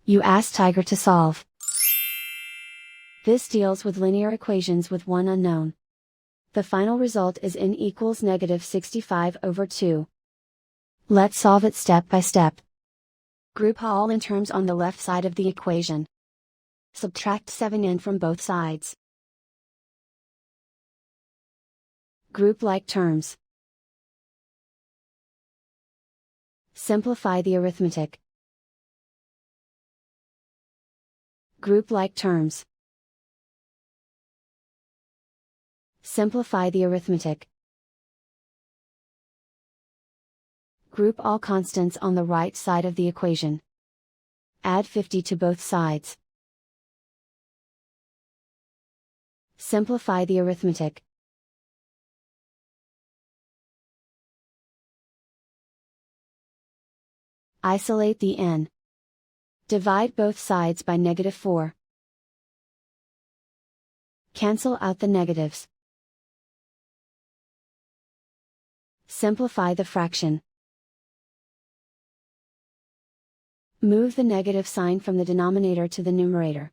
You ask Tiger to solve. This deals with linear equations with one unknown. The final result is n equals -65/2. Let's solve it step by step. Group all n terms on the left side of the equation. Subtract 7n from both sides. Group like terms. Simplify the arithmetic. Group like terms. Simplify the arithmetic. Group all constants on the right side of the equation. Add 50 to both sides. Simplify the arithmetic. Isolate the n. Divide both sides by -4. Cancel out the negatives. Simplify the fraction. Move the negative sign from the denominator to the numerator.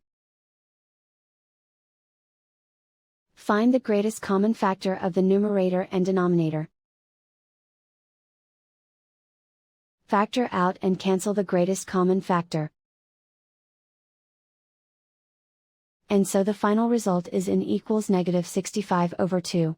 Find the greatest common factor of the numerator and denominator. Factor out and cancel the greatest common factor. And so the final result is n equals -65/2.